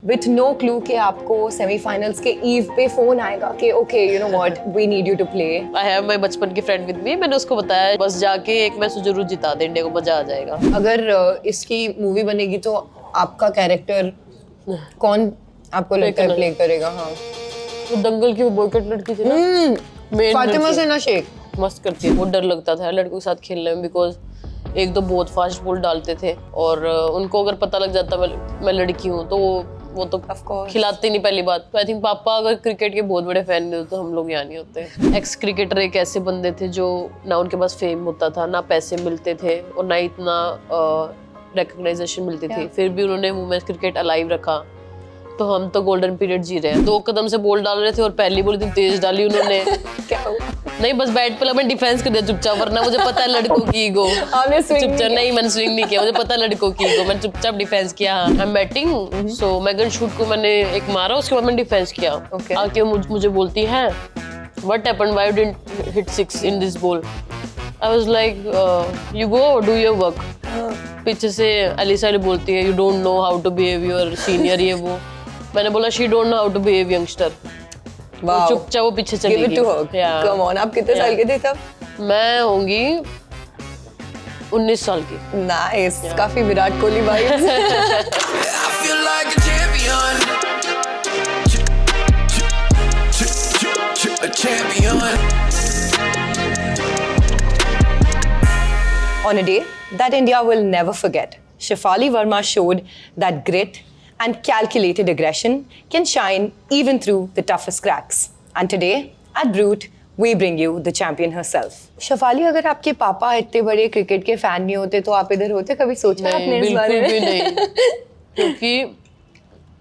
With no clue कि आपको semifinals के ईव पे फोन आएगा कि okay you know what we need you to play. I have my बचपन की फ्रेंड विद मी, मैंने उसको बताया बस जाके एक मैच जरूर जिता दे, इंडिया को मजा आ जाएगा। अगर इसकी मूवी बनेगी तो आपका कैरेक्टर कौन आपको लगता है प्ले करेगा? हाँ, वो दंगल की वो बॉयकट लड़की थी ना, मेन फातिमा सिन्हा शेख मस्त करती है। बहुत डर लगता था लड़कों के साथ खेलने में, बिकॉज एक तो बहुत फास्ट बॉल डालते थे और उनको अगर पता लग जाता मैं लड़की हूँ तो वो तो खिलाते ही नहीं पहली बात। तो आई थिंक पापा अगर क्रिकेट के बहुत बड़े फैन नहीं होते तो हम लोग यहाँ नहीं होते। एक्स क्रिकेटर एक ऐसे बंदे थे जो ना उनके पास फेम होता था, ना पैसे मिलते थे और ना इतना रिकग्नाइजेशन मिलती थी, फिर भी उन्होंने वुमेन्स क्रिकेट अलाइव रखा। तो हम तो गोल्डन पीरियड जी रहे हैं। 2 कदम से बॉल डाल रहे थे और पहली बॉल इतनी तेज डाली उन्होंने क्या हुआ? नहीं बस बैट पे मैं डिफेंस कर दिया चुपचाप, वरना मुझे पता है लड़कों की ईगो। चुपचाप नहीं, मैंने स्विंग नहीं किया, मुझे पता है लड़कों की ईगो, मैंने चुपचाप डिफेंस किया। I am batting, so Megan Schutt को मैंने एक मारा, उसके बाद मैंने डिफेंस किया। आके मुझे बोलती है what happened, why you didn't hit 6 in this ball. I was like you go do your work. पीछे से अलीसा बोलती है you don't know how to behave your senior, ये वो। मैंने बोला she don't know how to behave youngster. चुपचाप वो पीछे चली गई। कम ऑन, आप कितने साल के थे तब? मैं होंगी 19 साल की। नाइस, काफी Virat Kohli vibes. I feel like a champion. A champion. On a day that India will never forget, Shefali Verma showed that grit and calculated aggression can shine even through the toughest cracks. And today, at Brute, we bring you the champion herself. Shefali, अगर आपके पापा इतने बड़े cricket के fan नहीं होते तो आप इधर होते? कभी सोचा आपने इस बारे में? बिल्कुल भी नहीं, क्योंकि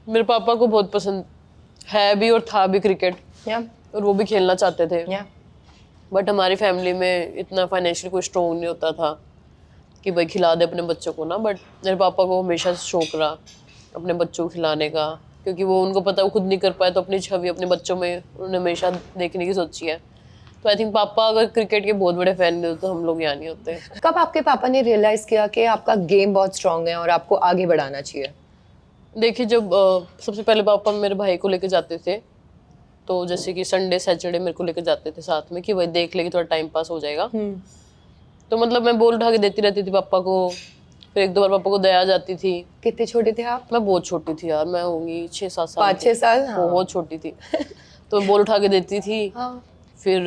मेरे पापा को बहुत पसंद है भी और था भी क्रिकेट, और वो भी खेलना चाहते थे। बट हमारी फैमिली में इतना फाइनेंशियल कोई स्ट्रॉन्ग नहीं होता था कि भाई खिला दे अपने बच्चों को ना। बट मेरे पापा को हमेशा शौक रहा अपने बच्चों को खिलाने का, क्योंकि वो उनको पता वो खुद नहीं कर पाए तो अपनी छवि अपने बच्चों में उन्होंने हमेशा देखने की सोची है। तो आई थिंक पापा अगर क्रिकेट के बहुत बड़े फैन नहीं होते तो हम लोग यहाँ नहीं होते। कब आपके पापा ने रियलाइज किया कि आपका गेम बहुत स्ट्रांग है और आपको आगे बढ़ाना चाहिए? देखिए, जब सबसे पहले पापा मेरे भाई को लेके जाते थे, तो जैसे कि संडे सैटरडे मेरे को लेके जाते थे साथ में कि भाई देख लेगी थोड़ा टाइम पास हो जाएगा। तो मतलब मैं बॉल उठा के देती रहती थी पापा को, फिर 1-2 बार पापा को दया जाती थी। कितने छोटे थे आप? मैं बहुत छोटी थी यार, मैं होंगी 6-7 साल, 5-6 साल। बहुत छोटी थी। तो मैं बॉल उठा के देती थी। फिर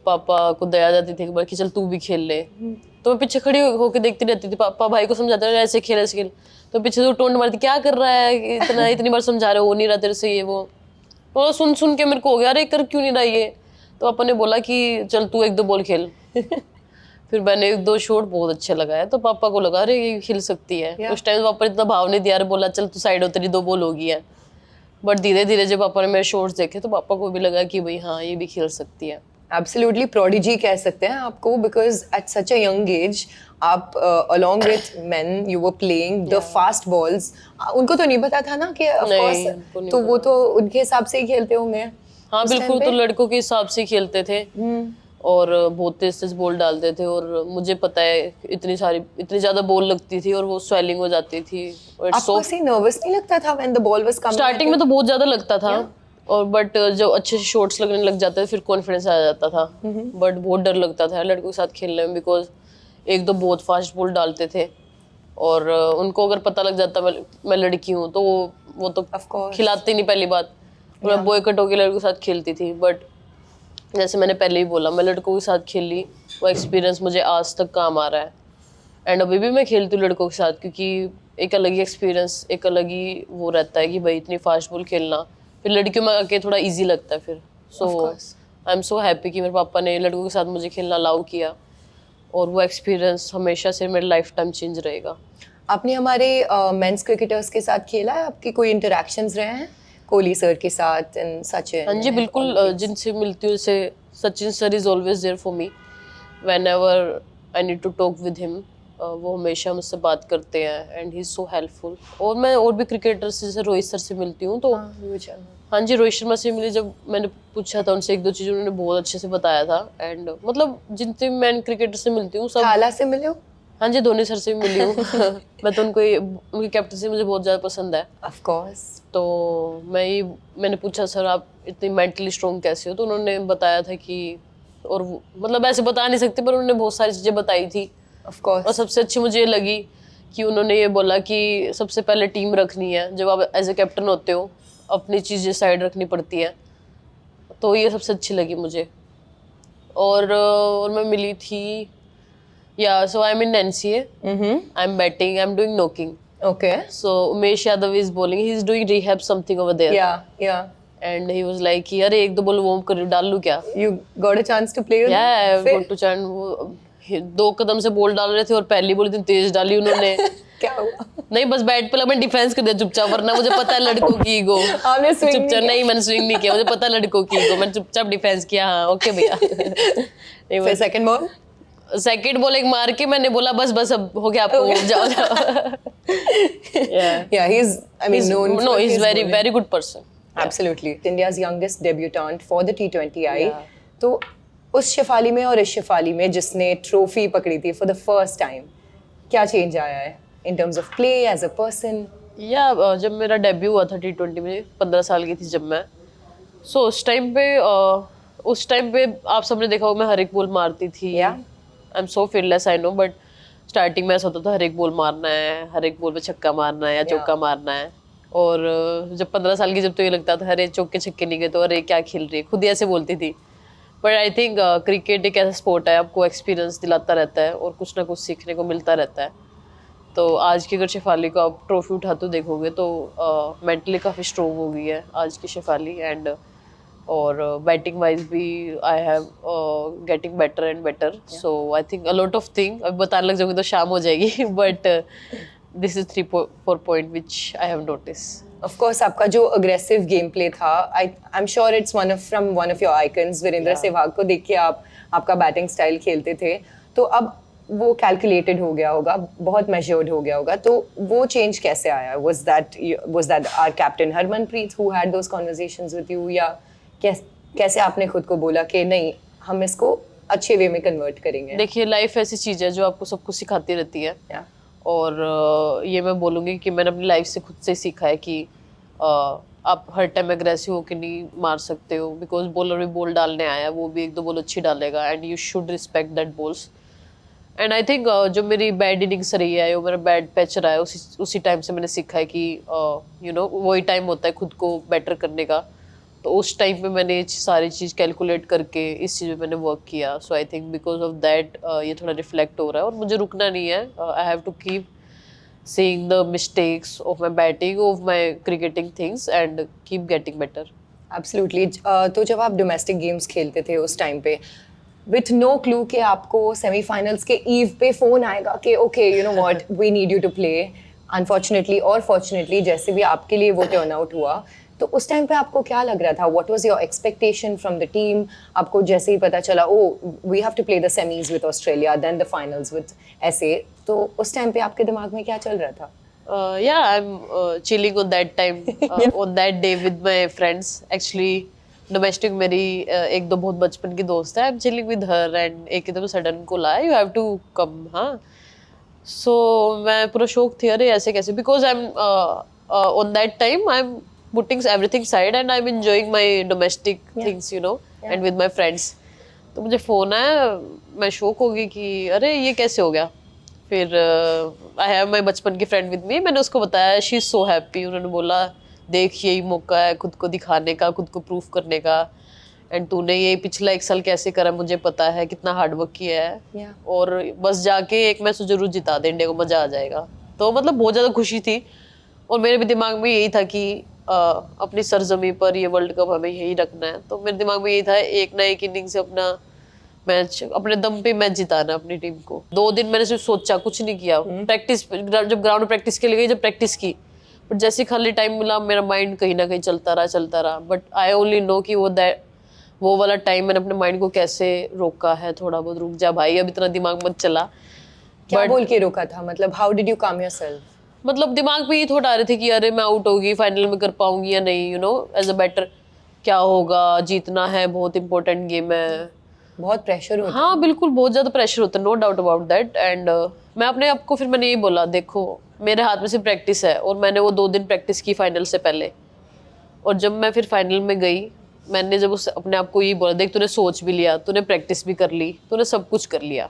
पापा को दया जाती थी कि चल तू भी खेल ले। तो मैं पीछे खड़ी होकर देखती रहती थी, पापा भाई को समझाते रहे ऐसे खेल ऐसे खेल। तो पीछे से टोंट मारती, क्या कर रहा है, इतनी बार समझा रहे हो नहीं रहा तेरे से ये वो। तो सुन के मेरे को हो गया अरे कर क्यों नहीं रहा ये। तो पापा ने बोला कि चल तू 1-2 बॉल खेल। फिर मैंने 1-2 शॉट बहुत अच्छे लगाए, तो पापा को लगा अरे ये खेल सकती है। उस टाइम पापा इतना भाव नहीं दिया, बोला चल तू साइड हो तेरी 2 बॉल होगी है। बट धीरे धीरे जब पापा ने मेरे शॉट्स देखे तो पापा को भी लगा कि भाई हाँ ये भी खेल सकती है। एब्सोल्युटली प्रोडिजी कह सकते हैं आपको, because at such a young age आप along with men you were playing the fast balls. उनको तो नहीं पता था ना कि ऑफ कोर्स, तो वो तो उनके हिसाब से ही खेलते होंगे। हाँ बिल्कुल, तो लड़कों के हिसाब से खेलते थे और बहुत तेज बॉल डालते थे। और मुझे पता है इतनी ज्यादा बॉल लगती थी और वो स्वेलिंग हो जाती थी। आपको ऐसे नर्वस नहीं लगता था when the ball was coming? Starting में तो बहुत ज्यादा लगता था, और बट जब अच्छे से शॉट्स लगने लग जाते थे फिर कॉन्फिडेंस आ जाता था। बट बहुत डर लगता था लड़कों के साथ खेलने में, बिकॉज एक तो बहुत फास्ट बॉल डालते थे और उनको अगर पता लग जाता मैं लड़की हूँ तो वो तो खिलाते नहीं पहली बात। मैं बॉयकट होकर लड़कों के साथ खेलती थी। बट जैसे मैंने पहले ही बोला, मैं लड़कों के साथ खेली, वो एक्सपीरियंस मुझे आज तक काम आ रहा है। एंड अभी भी मैं खेलती हूँ लड़कों के साथ, क्योंकि एक अलग ही एक्सपीरियंस, एक अलग ही वो रहता है कि भाई इतनी फास्ट बॉल खेलना फिर लड़कियों में आके थोड़ा इजी लगता है फिर। सो आई एम सो हैप्पी कि मेरे पापा ने लड़कों के साथ मुझे खेलना अलाउ किया, और वो एक्सपीरियंस हमेशा से मेरे लाइफ टाइम चेंज रहेगा। आपने हमारे मेंस क्रिकेटर्स के साथ खेला है? आपकी कोई इंटरेक्शंस रहे हैं कोहली सर के साथ एंड सचिन? हाँ जी बिल्कुल, जिनसे मिलती हूँ जैसे Sachin sir is always there for me whenever I need to talk with him. वो हमेशा मुझसे बात करते हैं and he is so helpful. और मैं और भी क्रिकेटर्स जैसे रोहित सर से मिलती हूँ, तो हाँ जी रोहित शर्मा से मिली। जब मैंने पूछा था उनसे 1-2 चीज़, उन्होंने बहुत अच्छे से बताया था। एंड मतलब जितने मैं क्रिकेटर से मिलती हूँ सब। थाला से मिले हो? हाँ जी, धोनी सर से भी मिली हूँ। मैं तो उनकी कैप्टनसी मुझे बहुत ज़्यादा पसंद है। Of course. तो मैंने पूछा सर आप इतनी मेंटली स्ट्रॉन्ग कैसे हो, तो उन्होंने बताया था कि मतलब ऐसे बता नहीं सकते, पर उन्होंने बहुत सारी चीज़ें बताई थी। Of course. और सबसे अच्छी मुझे ये लगी कि उन्होंने ये बोला कि सबसे पहले टीम रखनी है। जब आप एज ए कैप्टन होते हो अपनी चीज़ें साइड रखनी पड़ती है, तो ये सबसे अच्छी लगी मुझे। और मैं मिली थी so I'm in NCA. I'm batting, I'm doing knocking. Okay. So Umesh Yadav is bowling, he's doing rehab something over there. Yeah. And he was like कि अरे एक दो बॉल वार्म कर डाल लूँ क्या? You got a chance to play with Yeah, him? I got to chance. वो 2 कदम से बॉल डाल रहे थे और पहली बॉल इतनी तेज डाली उन्होंने। क्या हुआ? नहीं, बस बैट पे लगा, मैं डिफेंस कर दिया चुपचाप, वरना मुझे पता है लड़कों की ईगो। आपने swing नहीं चुपचाप नहीं, मैंने स्विंग नहीं किया, मुझे पता है लड़कों की ईगो, मैंने चुपचाप डिफेंस किया। हाँ, ओके भैया। फिर second ball? सेकंड बॉल एक मार के मैंने बोला बस अब हो गया, आपको जाओ। Yeah, known for he's his very bowling. good person. Absolutely. India's youngest debutant for the T20I. Yeah. तो उस शेफाली में और इस शेफाली में जिसने ट्रॉफी पकड़ी थी for the first time, क्या चेंज आया है in terms of play as a person? जब मेरा डेब्यू हुआ था T20 में, 15 साल की थी जब मैं, सो उस टाइम पे आप सबने देखा होगा मैं हर एक बॉल मारती थी। आई am so fearless, I know, but starting में ऐसा होता था हर एक बॉल मारना है, हर एक बॉल पे छक्का मारना है या चौका मारना है। और जब 15 साल की जब तो ये लगता था अरे चौके छक्के नहीं गए तो अरे क्या खेल रही है, खुद ही ऐसे बोलती थी। बट आई थिंक क्रिकेट एक ऐसा स्पोर्ट है, आपको एक्सपीरियंस दिलाता रहता है और कुछ ना कुछ सीखने को मिलता रहता है। तो आज की अगर शेफाली को आप ट्रॉफी उठाते देखोगे तो मेंटली काफ़ी स्ट्रॉन्ग हो गई है आज की शेफाली। एंड और बैटिंग वाइज भी I have getting better and better. So I think a lot of thing, अभी बताने लग जाऊंगी तो शाम हो जाएगी। But this is 3-4 point which I have notice. Of course, आपका जो aggressive gameplay था, I'm sure it's from one of your icons, Virendra Sehwag को देख के आपका बैटिंग स्टाइल खेलते थे, तो अब वो कैलकुलेटेड हो गया होगा, बहुत मेजर्ड हो गया होगा, तो वो चेंज कैसे आया? Was that our captain Harmanpreet who had those conversations with you, या कैसे आपने खुद को बोला कि नहीं हम इसको अच्छे वे में कन्वर्ट करेंगे? देखिए, लाइफ ऐसी चीज़ है जो आपको सब कुछ सिखाती रहती है। और ये मैं बोलूँगी कि मैंने अपनी लाइफ से खुद से सीखा है कि आप हर टाइम एग्रेसिव होकर नहीं मार सकते हो, बिकॉज बॉलर भी बॉल डालने आया, वो भी एक दो बॉल अच्छी डालेगा, and you should respect that balls. And I think जो मेरी बैड इनिंग्स रही है, जो मेरा बैड पैच रहा है, उसी टाइम से मैंने सीखा है कि वही टाइम होता है खुद को बेटर करने का। तो उस टाइम पे मैंने सारी चीज़ कैलकुलेट करके इस चीज़ में मैंने वर्क किया। So I think because of that ये थोड़ा रिफ्लेक्ट हो रहा है और मुझे रुकना नहीं है। I have to keep seeing the mistakes of my batting, of my cricketing things, and keep getting better. Absolutely. तो जब आप डोमेस्टिक गेम्स खेलते थे उस टाइम पे, with no clue कि आपको सेमीफाइनल्स के ईव पे फोन आएगा कि okay you know what we need you to play, unfortunately और फॉर्चुनेटली जैसे भी आपके लिए वो टर्न आउट हुआ, तो उस टाइम पे आपको क्या लग रहा था? What was your expectation from the team? आपको जैसे ही पता चला oh we have to play the semis with Australia then the finals with SA, तो उस टाइम पे आपके दिमाग में क्या चल रहा था? I am chilling on that time, on that day with my friends. Actually domestic मेरी एक दो बहुत बचपन की दोस्त है, I am chilling with her, and एक एकदम सडन कॉल आया यू हैव टू कम। हाँ, सो मैं पूरा शौक थी, अरे ऐसे कैसे, because I am on that time I am putting everything side and I'm enjoying my domestic things, you know, and with my friends. तो मुझे फ़ोन आया, मैं शॉक हो गई कि अरे ये कैसे हो गया। फिर आई हैव माई बचपन की फ्रेंड विद मी, मैंने उसको बताया, शी इज़ सो हैप्पी। उन्होंने बोला देख यही मौका है खुद को दिखाने का, खुद को प्रूफ करने का, एंड तूने ये पिछला 1 साल कैसे करा मुझे पता है, कितना हार्डवर्क किया है, और बस जाके एक मैच जरूर जिता दे, इंडिया को मज़ा आ जाएगा। तो मतलब बहुत ज़्यादा खुशी थी, और मेरे भी दिमाग में यही था कि अपनी सरजमी पर ये वर्ल्ड कप हमें यही रखना है। तो मेरे दिमाग में यही था एक ना एक इनिंग से अपना मैच, अपने दम पे मैच जिताना अपनी टीम को। 2 दिन मैंने सिर्फ सोचा, कुछ नहीं किया। प्रैक्टिस, जब ग्राउंड में प्रैक्टिस के लिए गई, जब प्रैक्टिस की, बट जैसे खाली टाइम मिला मेरा माइंड कहीं ना कहीं चलता रहा। बट आई ओनली नो कि वो वाला टाइम मैंने अपने माइंड को कैसे रोका है, थोड़ा बहुत रुक जा भाई, अब इतना दिमाग मत चला। क्या बोल के रोका था? मतलब हाउ डिड यू काम योरसेल्फ? मतलब दिमाग पे ये थोड़ा आ रहे थे कि अरे मैं आउट होगी, फाइनल में कर पाऊंगी या नहीं, you know, as a batter क्या होगा, जीतना है, बहुत इंपॉर्टेंट गेम है, बहुत प्रेशर होता हाँ बिल्कुल, बहुत ज़्यादा प्रेशर होता है, no doubt about that. And मैं अपने आप को फिर मैंने यही बोला, देखो मेरे हाथ में सिर्फ प्रैक्टिस है, और मैंने वो 2 दिन प्रैक्टिस की फाइनल से पहले। और जब मैं फिर फाइनल में गई, मैंने जब उस अपने आप को यही बोला, देख तूने सोच भी लिया, तूने प्रैक्टिस भी कर ली, तूने सब कुछ कर लिया,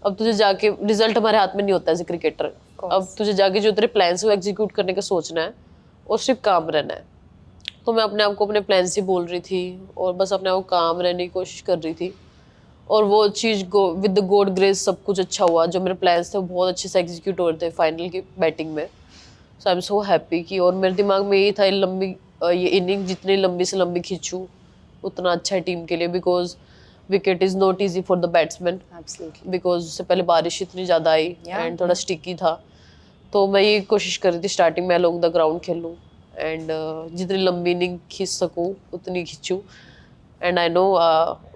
अब तुझे जाके रिजल्ट हमारे हाथ में नहीं होता एज ए क्रिकेटर, अब तुझे जाके जो तेरे प्लान्स है वो एग्जीक्यूट करने का सोचना है और सिर्फ काम रहना है। तो मैं अपने आप को अपने प्लान्स ही बोल रही थी और बस अपने आप को काम रहने की कोशिश कर रही थी, और वो चीज़ विद द गॉड ग्रेस सब कुछ अच्छा हुआ। जो मेरे प्लान्स थे वो बहुत अच्छे से एग्जीक्यूट हो रहे थे फाइनल की बैटिंग में। सो आई एम सो हैप्पी कि, और मेरे दिमाग में यही था ये इनिंग जितनी लंबी से लंबी खींचूँ उतना अच्छा है टीम के लिए, because wicket is not easy for the batsman, absolutely. Because उससे पहले बारिश इतनी ज़्यादा आई एंड थोड़ा स्टिकी था। तो मैं ये कोशिश कर रही थी स्टार्टिंग में अलोंग द ग्राउंड खेलूँ एंड जितनी लंबी इनिंग खींच सकूँ उतनी खींचूँ। एंड आई नो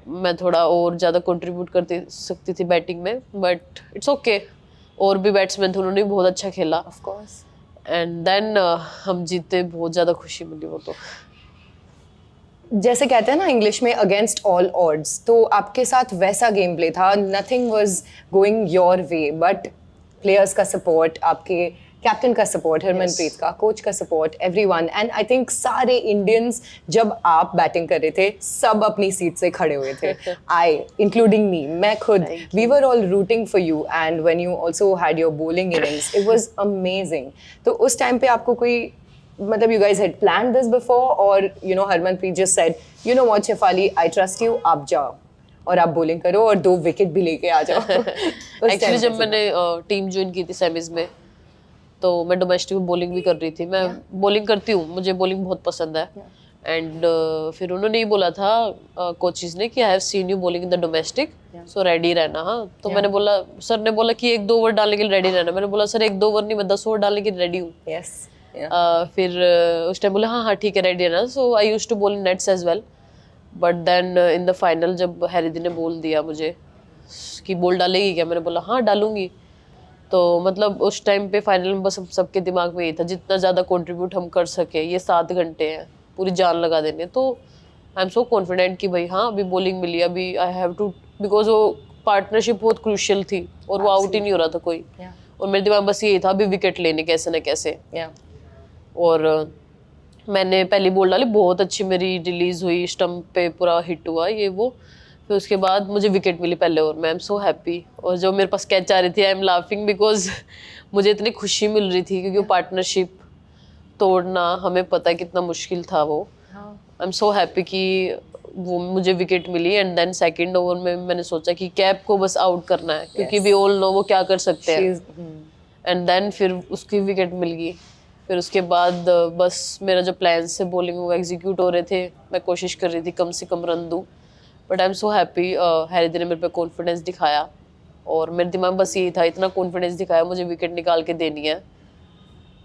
मैं थोड़ा और ज़्यादा कंट्रीब्यूट कर सकती थी बैटिंग में, बट इट्स ओके। और भी बैट्समैन थे, उन्होंने भी बहुत अच्छा खेला ऑफ कोर्स। एंड देन हम जीते, बहुत ज़्यादा खुशी मिली वो तो। जैसे कहते हैं ना इंग्लिश में अगेंस्ट ऑल ऑड्स, तो आपके साथ वैसा गेम प्ले था, nothing was going your way, but players का सपोर्ट, आपके कैप्टन का सपोर्ट, हरमनप्रीत का, कोच का support, everyone, and I think सारे इंडियंस जब आप बैटिंग कर रहे थे सब अपनी सीट से खड़े हुए थे, आई इंक्लूडिंग मी, मैं खुद, we were all rooting for you, and when you also had your bowling innings it was amazing. तो उस टाइम पे आपको कोई, मतलब you guys had planned this before, or you know Harmanpreet just said, you know what Shefali, I trust you, आप जाओ और आप बॉलिंग करो और 2 विकेट भी लेके आ जाओ। एक्चुअली जब मैंने टीम ज्वाइन की थी सेमीज में, तो मैं डोमेस्टिक में बॉलिंग भी कर रही थी। मैं बॉलिंग करती हूँ, मुझे बॉलिंग बहुत पसंद है। एंड फिर उन्होंने ही बोला था कोचेस ने कि I have seen you bowling in the domestic, so ready रहना। हाँ, तो मैंने बोला, सर ने बोला कि 1-2 ओवर डालने के लिए रेडी रहना। मैंने बोला सर 1-2 ओवर नहीं, मैं 10 ओवर डालने के लिए रेडी हूँ। Yes. फिर उस टाइम बोले हाँ हाँ ठीक है रेडी है ना। So I used to bowl in nets as well, but then in the final जब हैरिदी ने बोल दिया मुझे कि बॉल डालेगी क्या, मैंने बोला हाँ डालूंगी। तो मतलब उस टाइम पे फाइनल में बस हम सबके दिमाग में ये था जितना ज़्यादा कंट्रीब्यूट हम कर सके, ये 7 घंटे हैं, पूरी जान लगा देने। तो आई एम सो कॉन्फिडेंट कि भाई हाँ अभी बॉलिंग मिली, अभी आई हैव टू, बिकॉज वो पार्टनरशिप बहुत क्रूशियल थी और वो आउट ही नहीं हो रहा था कोई। और मेरे दिमाग में बस यही था अभी विकेट लेने कैसे न कैसे। और मैंने पहली बॉल डाली, बहुत अच्छी मेरी रिलीज हुई, स्टंप पे पूरा हिट हुआ ये वो। फिर उसके बाद मुझे विकेट मिली पहले ओवर में, आई एम सो हैप्पी। और जो मेरे पास कैच आ रही थी, आई एम लाफिंग बिकॉज मुझे इतनी खुशी मिल रही थी, क्योंकि वो पार्टनरशिप तोड़ना हमें पता है कितना मुश्किल था वो। आई एम सो हैप्पी कि वो मुझे विकेट मिली। एंड देन सेकंड ओवर में मैंने सोचा कि कैप को बस आउट करना है, क्योंकि वी ऑल नो वो क्या कर सकते हैं। एंड देन फिर उसकी विकेट मिल गई। फिर उसके बाद बस मेरा जो प्लान से बॉलिंग वो एग्जीक्यूट हो रहे थे, मैं कोशिश कर रही थी कम से कम रन दूँ। But I am so happy, हैरिदी ने मेरे पे कॉन्फिडेंस दिखाया, और मेरे दिमाग में बस यही था, इतना कॉन्फिडेंस दिखाया मुझे विकेट निकाल के देनी है।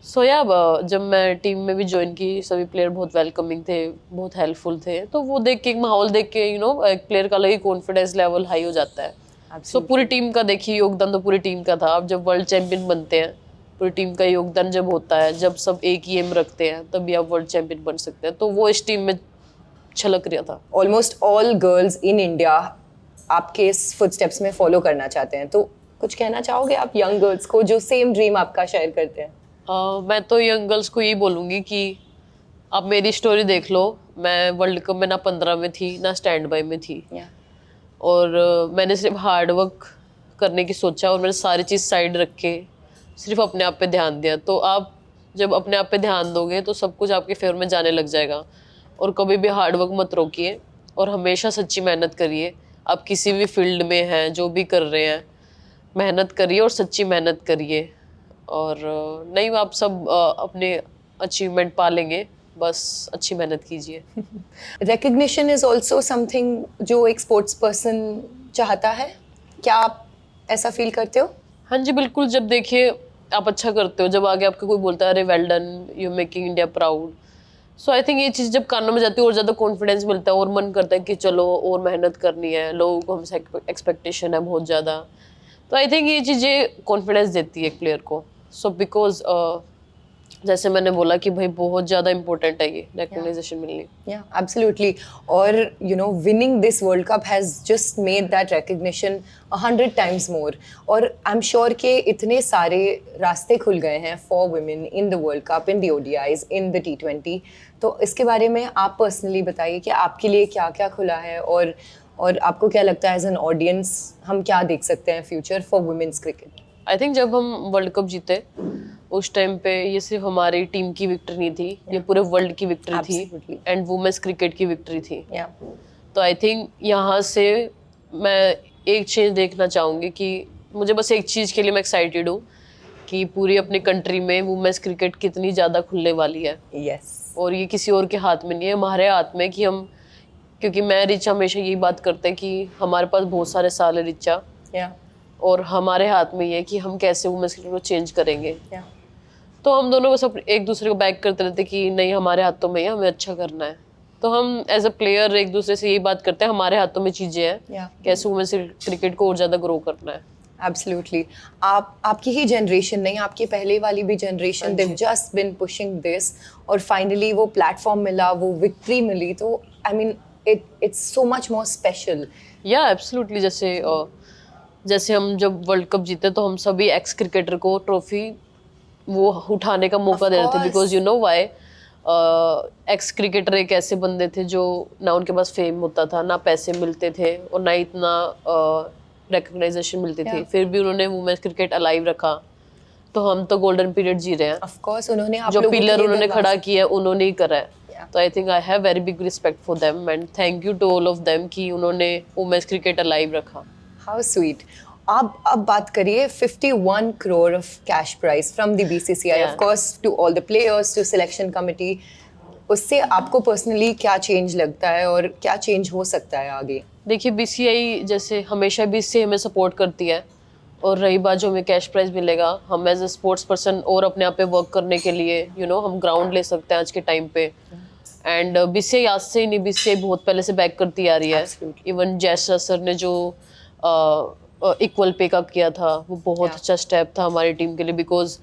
सो या जब मैं टीम में भी ज्वाइन की, सभी प्लेयर बहुत वेलकमिंग थे, बहुत हेल्पफुल थे। तो वो देख के, एक माहौल देख के, यू नो, एक प्लेयर का अलग ही कॉन्फिडेंस लेवल हाई हो जाता है। सो पूरी टीम का देखिए योगदान, तो पूरी टीम का था। अब जब वर्ल्ड चैंपियन बनते हैं, पूरी टीम का योगदान जब होता है, जब सब एक ही एम रखते हैं, तभी आप वर्ल्ड चैंपियन बन सकते हैं। तो वो इस टीम में छलक रहा था। Almost all girls in India आपके इस फुटस्टेप्स में फॉलो करना चाहते हैं, तो कुछ कहना चाहोगे आप यंग गर्ल्स को जो सेम ड्रीम आपका शेयर करते हैं? मैं तो यंग गर्ल्स को यही बोलूँगी कि आप मेरी स्टोरी देख लो। मैं वर्ल्ड कप में ना 15 में थी, ना स्टैंड बाय में थी। और मैंने सिर्फ हार्ड वर्क करने की सोचा, और मैंने सारी चीज़ साइड रख के सिर्फ अपने आप पे ध्यान दिया। तो आप जब अपने आप पे ध्यान दोगे तो सब कुछ आपके फेवर में जाने लग जाएगा। और कभी भी हार्ड वर्क मत रोकिए, और हमेशा सच्ची मेहनत करिए। आप किसी भी फील्ड में हैं, जो भी कर रहे हैं, मेहनत करिए और सच्ची मेहनत करिए। और नहीं, आप सब अपने अचीवमेंट पा लेंगे, बस अच्छी मेहनत कीजिए। रिकग्निशन इज ऑल्सो समथिंग जो एक स्पोर्ट्स पर्सन चाहता है, क्या आप ऐसा फील करते हो? हाँ जी बिल्कुल। जब देखिए आप अच्छा करते हो, जब आगे आपको कोई बोलता है अरे well done, you making India proud, so I think ये चीज़ जब कानों में जाती है और ज़्यादा कॉन्फिडेंस मिलता है, और मन करता है कि चलो और मेहनत करनी है, लोगों को हमसे एक्सपेक्टेशन है बहुत ज़्यादा। तो आई थिंक ये चीज़ें कॉन्फिडेंस देती है एक प्लेयर को। सो बिकॉज जैसे मैंने बोला कि भाई बहुत ज़्यादा इम्पोर्टेंट है ये रिकग्नाइजेशन मिलनी। Yeah, absolutely. Or, you know, winning this World Cup has just made that recognition 100 times more. और I'm sure कि इतने सारे रास्ते खुल गए हैं for women in the World Cup, in the ODIs, in the T20. तो इसके बारे में आप पर्सनली बताइए कि आपके लिए क्या क्या खुला है और आपको क्या लगता है एज एन ऑडियंस हम क्या देख सकते हैं future for women's cricket? I think जब हम वर्ल्ड कप जीते उस टाइम पे ये सिर्फ हमारी टीम की विक्ट्री नहीं थी, ये पूरे वर्ल्ड की विक्ट्री Absolutely. थी एंड वुमेन्स क्रिकेट की विक्ट्री थी। या तो आई थिंक यहाँ से मैं एक चीज़ देखना चाहूँगी कि मुझे बस एक चीज़ के लिए मैं एक्साइटेड हूँ कि पूरी अपनी कंट्री में वुमेन्स क्रिकेट कितनी ज़्यादा खुलने वाली है। यस और ये किसी और के हाथ में नहीं है, हमारे हाथ में कि हम, क्योंकि मैं रिचा हमेशा यही बात करते हैं कि हमारे पास बहुत सारे साल है रिचा, या और हमारे हाथ में ये है कि हम कैसे वुमेन्स क्रिकेट को चेंज करेंगे। या तो हम दोनों बस एक दूसरे को बैक करते रहते कि नहीं हमारे हाथों में है, हमें अच्छा करना है। तो हम एज अ प्लेयर एक दूसरे से यही बात करते हैं हमारे हाथों में चीज़ें हैं, Yeah. कैसे वुमेन्स क्रिकेट को और ज़्यादा ग्रो करना है। एब्सोल्युटली। आपकी ही जनरेशन नहीं, आपकी पहले वाली भी generation they've just been pushing this और फाइनली वो प्लेटफॉर्म मिला, वो विक्ट्री मिली, तो I mean it's so much more special. Yeah absolutely. जैसे हम जब वर्ल्ड कप जीते तो हम सभी एक्स क्रिकेटर को ट्रॉफी वो उठाने का मौका दे रहे थे, because you know why. X cricketer एक ऐसे बंदे थे जो ना उनके पास फेम होता था, ना पैसे मिलते थे और ना इतना रिकग्नाइजेशन मिलती थी, फिर भी उन्होंने वुमेन्स क्रिकेट अलाइव रखा। तो हम तो गोल्डन पीरियड जी रहे हैं। ऑफ कोर्स उन्होंने आप जो लोगों के पिलर लिए उन्होंने दरवाजा- खड़ा किया उन्होंने ही करा है। तो I think I have very big respect for them and thank you to all of them कि उन्होंने वुमेन्स क्रिकेट अलाइव रखा। How sweet. आप अब बात करिए 51 crore of cash prize from the BCCI, of course to all the players, to selection committee. उससे आपको personally क्या चेंज लगता है और क्या चेंज हो सकता है आगे? देखिए बीसीआई जैसे हमेशा बीसीआई हमें सपोर्ट करती है, और रही बात जो हमें कैश प्राइज मिलेगा, हम एज ए स्पोर्ट्स पर्सन और अपने आप पे वर्क करने के लिए हम ग्राउंड ले सकते हैं आज के टाइम पे। एंड बीसीआई आज से ही नहीं, बीसीआई बहुत पहले से बैक करती आ रही है। इवन जैसा सर ने जो इक्वल पे का किया था वो बहुत अच्छा स्टेप था हमारी टीम के लिए, बिकॉज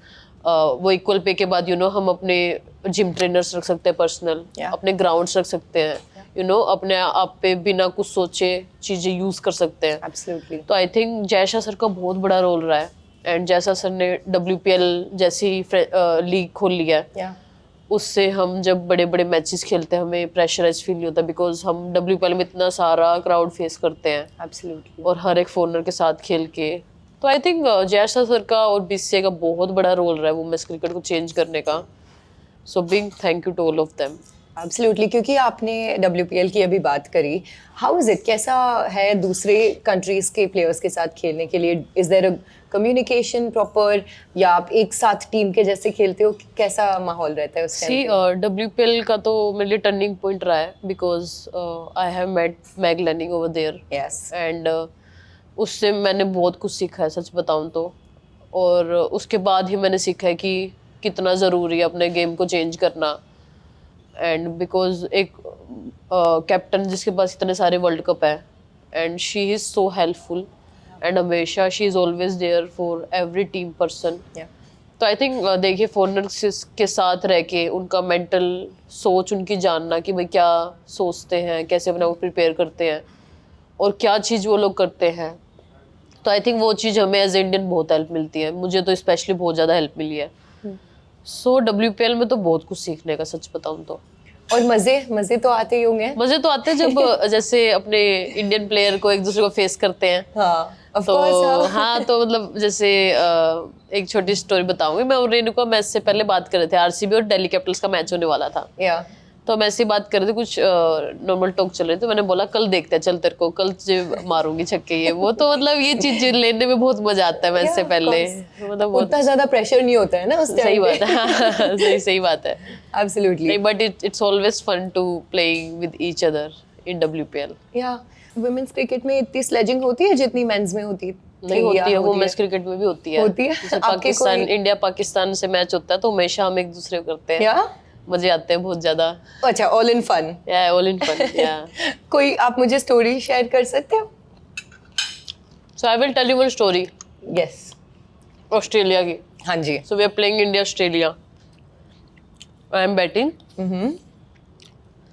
वो इक्वल पे के बाद हम अपने जिम ट्रेनर्स रख सकते हैं पर्सनल, अपने ग्राउंड्स रख सकते हैं, अपने आप पे बिना कुछ सोचे चीज़ें यूज़ कर सकते हैं। एब्सोल्युटली। तो आई थिंक जयशा सर का बहुत बड़ा रोल रहा है, एंड जयशा सर ने WPL जैसी लीग खोल लिया है। उससे हम जब बड़े बड़े मैचेस खेलते हैं हमें प्रेशराइज फील नहीं होता, बिकॉज हम WPL में इतना सारा क्राउड फेस करते हैं एब्सोल्युटली। और हर एक फॉरनर के साथ खेल के। तो आई थिंक जयशा सर का और बीसीसीआई का बहुत बड़ा रोल रहा है वुमेन्स क्रिकेट को चेंज करने का। So big thank you to all of them. Absolutely. क्योंकि आपने WPL की अभी बात करी, हाउ इज इट, कैसा है दूसरे कंट्रीज के प्लेयर्स के साथ खेलने के लिए? Is there a communication proper, या आप एक साथ टीम के जैसे खेलते हो? कैसा माहौल रहता है उस सी WPL का तो मेरे लिए टर्निंग पॉइंट रहा है, because I have met Meg Lanning over there. Yes. And उससे मैंने बहुत कुछ सीखा है सच बताऊं तो, और उसके बाद ही मैंने सीखा है कि कितना ज़रूरी है अपने गेम को चेंज करना। एंड बिकॉज एक कैप्टन जिसके पास इतने सारे वर्ल्ड कप है, and she is so helpful, and हमेशा she is always there for every team person. तो आई थिंक देखिए फॉरनर्स के साथ रह के उनका मेंटल सोच उनकी जानना कि भाई क्या सोचते हैं, कैसे अपना वो प्रिपेयर करते हैं और क्या चीज़ वो लोग करते हैं। तो आई थिंक वो चीज़ हमें एज इंडियन बहुत हेल्प मिलती है, मुझे तो स्पेशली बहुत ज़्यादा हेल्प मिली है। सो WPL में तो बहुत कुछ सीखने का सच बताऊं तो। और मजे तो आते ही होंगे। मजे तो आते हैं जब जैसे अपने इंडियन प्लेयर को एक दूसरे को फेस करते हैं। हाँ, of तो course, हाँ तो मतलब जैसे एक छोटी स्टोरी बताऊंगी मैं और रेणुका मैच से पहले बात कर रहे थे, RCB और दिल्ली कैपिटल्स का मैच होने वाला था। या तो हम ऐसी बात कर रहे थे, कुछ नॉर्मल टॉक चल रहे थे, मैंने बोला कल देखते हैं, चल तेरे को कल मारूंगी छक्के ये वो। तो मतलब ये चीज लेने में बहुत मजा आता है मैच से पहले, मतलब उतना ज्यादा प्रेशर नहीं होता है ना उस टाइम। सही बात है सही बात है। Absolutely. But it's always fun to playing with each other in WPL। या वुमेन्स क्रिकेट में इतनी स्लेजिंग होती है जितनी मेंस में होती नहीं होती है, वुमेन्स क्रिकेट में भी होती है। होती है। जैसे पाकिस्तान इंडिया पाकिस्तान से मैच होता है तो हमेशा हम एक दूसरे को करते हैं, या मजे आते हैं बहुत ज्यादा। अच्छा, ऑल इन फन। या ऑल इन फन या। कोई आप मुझे स्टोरी शेयर कर सकते हो? So I will tell you one story yes. Australia की। हाँ जी। So we are playing India Australia. I am batting.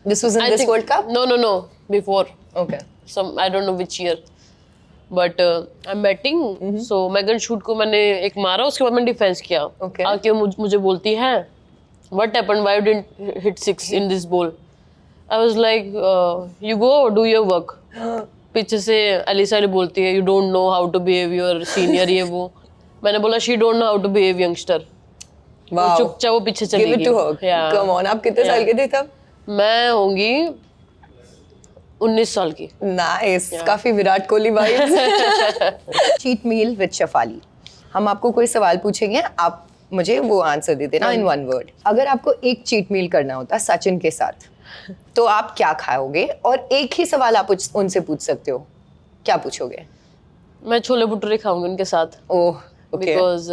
This was in this World Cup? No. Before. Okay. I don't know which year. But I'm batting. So Megan Shoot को मैंने एक मारा, उसके बाद मैंने डिफेंस किया. Okay. आके मुझे बोलती है, what happened? Why you didn't hit 6 in this ball? I was like, you go do your work. पीछे से अलीसा ने बोलती है, you don't know how to behave your senior ये वो. मैंने बोला she don't know how to behave youngster. Wow. चुपचाप वो पीछे चली Give it गई. to her. Yeah. Come on. आप कितने साल के थे तब? मैं होंगी 19 साल की. Nice. काफी Virat Kohli vibes. Cheat meal with Shafali. हम आपको कोई सवाल पूछेंगे, आप मुझे वो आंसर दे देना इन वन वर्ड. अगर आपको एक चीट मील करना होता सचिन के साथ, तो आप क्या खाओगे? और एक ही सवाल आप उनसे पूछ सकते हो. क्या पूछोगे? मैं छोले भटूरे खाऊंगी उनके साथ. ओह, ओके. बिकॉज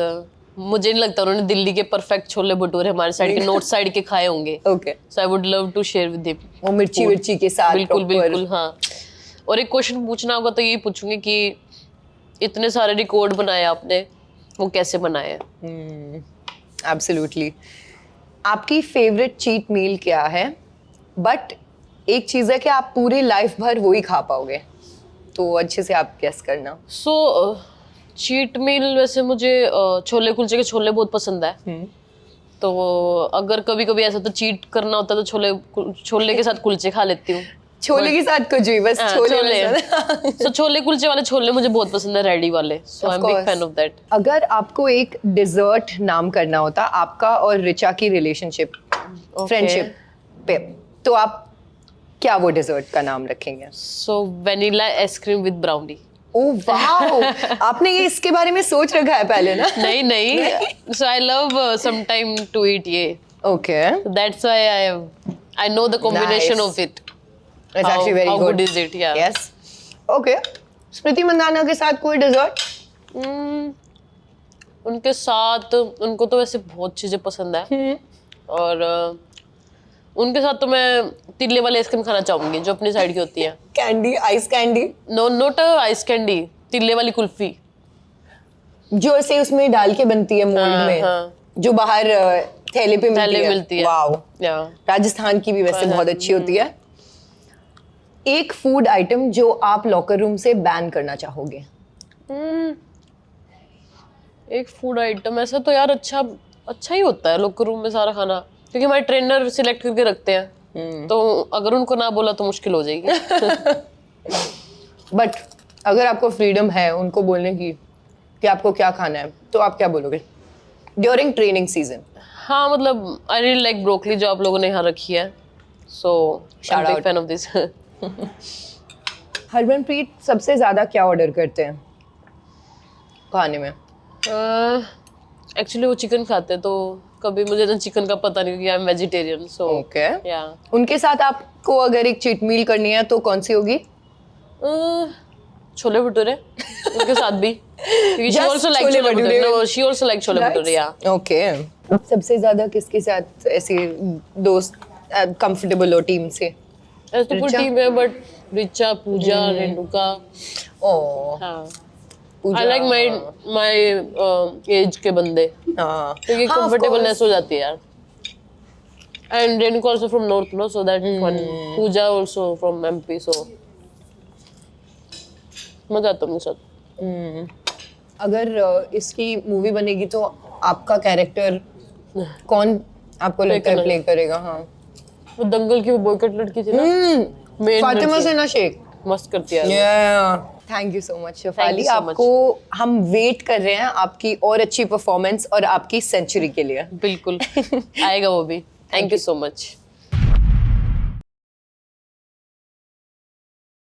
मुझे नहीं लगता उन्होंने दिल्ली के परफेक्ट छोले भटूरे हमारे साइड के नॉर्थ साइड के खाए होंगे. Okay. So I would love to share with them. वो मिर्ची के साथ. बिल्कुल proper. बिल्कुल. हाँ. और एक क्वेश्चन पूछना होगा तो यही पूछूंगी कि इतने सारे रिकॉर्ड बनाए आपने, वो कैसे बनाए? एब्सोल्युटली. आपकी फेवरेट चीट मील क्या है? बट एक चीज है कि आप पूरी लाइफ भर वही खा पाओगे, तो अच्छे से आप गेस करना. सो चीट मील वैसे मुझे छोले कुलचे के छोले बहुत पसंद है. तो अगर कभी कभी ऐसा तो चीट करना होता है तो छोले के साथ कुलचे खा लेती हूँ. छोले के साथ कुछ भी, बस छोले. सो छोले कुलचे वाले छोले मुझे बहुत पसंद है, रेडी वाले. So I am big fan of that. अगर आपको एक डिजर्ट नाम करना होता आपका और रिचा की रिलेशनशिप, फ्रेंडशिप पे, तो आप क्या वो डिजर्ट का नाम रखेंगे? So vanilla ice cream with brownie. Oh wow. आपने ये इसके बारे में सोच रखा है पहले ना? नहीं. So I love some time to eat ये. Okay. That's why I know the combination of it. It's actually very how good. good is it? Yeah. Yes. Okay. स्मृति मंदाना के साथ कोई डिजर्ट? उनके साथ उनको तो वैसे बहुत चीजें पसंद है. और उनके साथ तो मैं तिल्ले वाली आइसक्रीम खाना चाहूंगी जो अपनी साइड की होती है. Candy, ice candy? No, not ice candy. तिल्ले वाली कुल्फी जो ऐसे उसमें डाल के बनती है मोल्ड में. हाँ. जो बाहर थैले पे मिलती है. वाओ. या राजस्थान की भी वैसे बहुत अच्छी होती है. एक फूड आइटम जो आप लॉकर रूम से बैन करना चाहोगे? एक फूड आइटम ऐसा तो यार अच्छा ही होता है लॉकर रूम में सारा खाना, क्योंकि हमारे ट्रेनर सिलेक्ट करके रखते हैं. तो अगर उनको ना बोला तो मुश्किल हो जाएगी. बट अगर आपको फ्रीडम है उनको बोलने की कि आपको क्या खाना है, तो आप क्या बोलोगे ड्यूरिंग ट्रेनिंग सीजन? हाँ, मतलब आई रियली लाइक ब्रोकली जो आप लोगों ने यहाँ रखी है. So I am big fan of this. Harmanpreet सबसे ज्यादा क्या ऑर्डर करते हैं खाने में? एक्चुअली वो चिकन खाते हैं, तो कभी मुझे तो चिकन का पता नहीं, क्योंकि I am vegetarian. So okay. या उनके साथ आपको अगर एक चीट मील करनी है तो कौन सी होगी? छोले भटूरे उनके साथ भी, क्योंकि she Just also like chole chole bhature. Bhature. No, she also like chole bhature. या ओके. सबसे ज्यादा किसके साथ ऐसे दोस्त कंफर्टेबल हो टीम से? ऐसे तो पूरी टीम है, बट रिचा, पूजा, रेणुका. ओह. हाँ. पूजा. आई लाइक माय एज के बंदे, हाँ. क्योंकि हाँ, of कंफर्टेबलनेस course. हो जाती है यार. And Renuka also from north, no, so that fun. Pooja also from MP, so मजा आता है उनके साथ. अगर इसकी मूवी बनेगी तो आपका कैरेक्टर कौन आपको लगता है प्ले करेगा? हाँ. वो दंगल की वो बॉयकट लड़की थी ना, मेन फातिमा सिन्हा शेख. मस्त करती है. Thank you so much Shafali. so much. आपको हम वेट कर रहे हैं आपकी और अच्छी परफॉर्मेंस और आपकी सेंचुरी के लिए. बिल्कुल आएगा वो भी. Thank you so much.